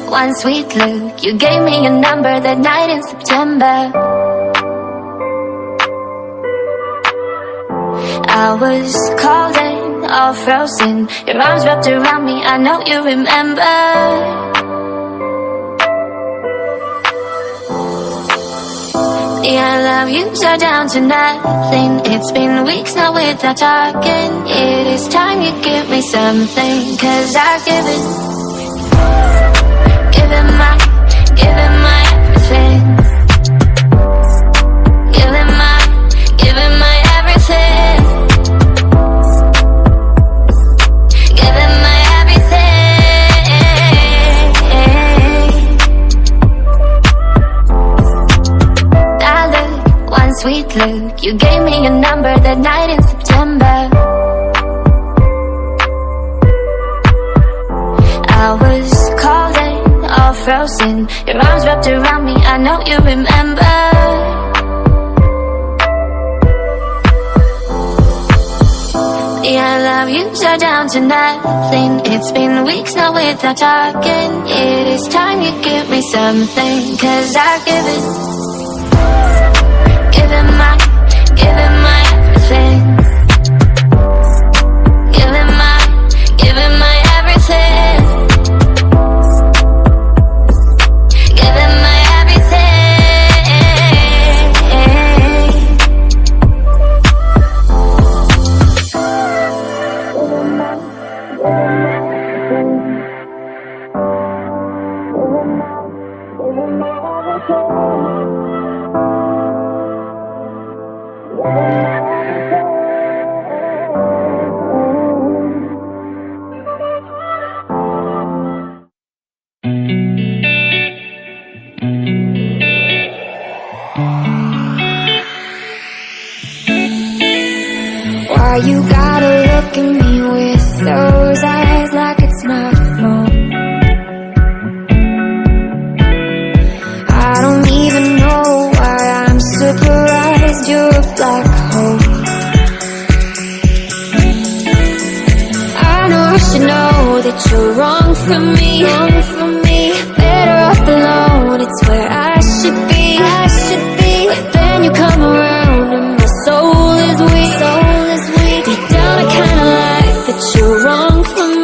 One sweet look, you gave me your number that night in September. I was cold and all frozen, your arms wrapped around me, I know you remember. Yeah, I love you so down to nothing. It's been weeks now without talking. It is time you give me something, 'cause I've given my everything. Giving my everything. Giving my everything. That look, one sweet look, you gave me your number that night in September. I was cold and all frozen, your arms wrapped around me, I know you remember. Yeah, I love you so down to nothing. It's been weeks now without talking. It is time you give me something, 'cause I've given my everything. Giving my everything. Why you gotta look at me with those eyes like it's my fault? I don't even know why I'm surprised you're a black hole. I know I should know that you're wrong for me, better off alone, it's where I should be. But then you come around and my soul is weak. Deep down I kinda like that you're wrong for me.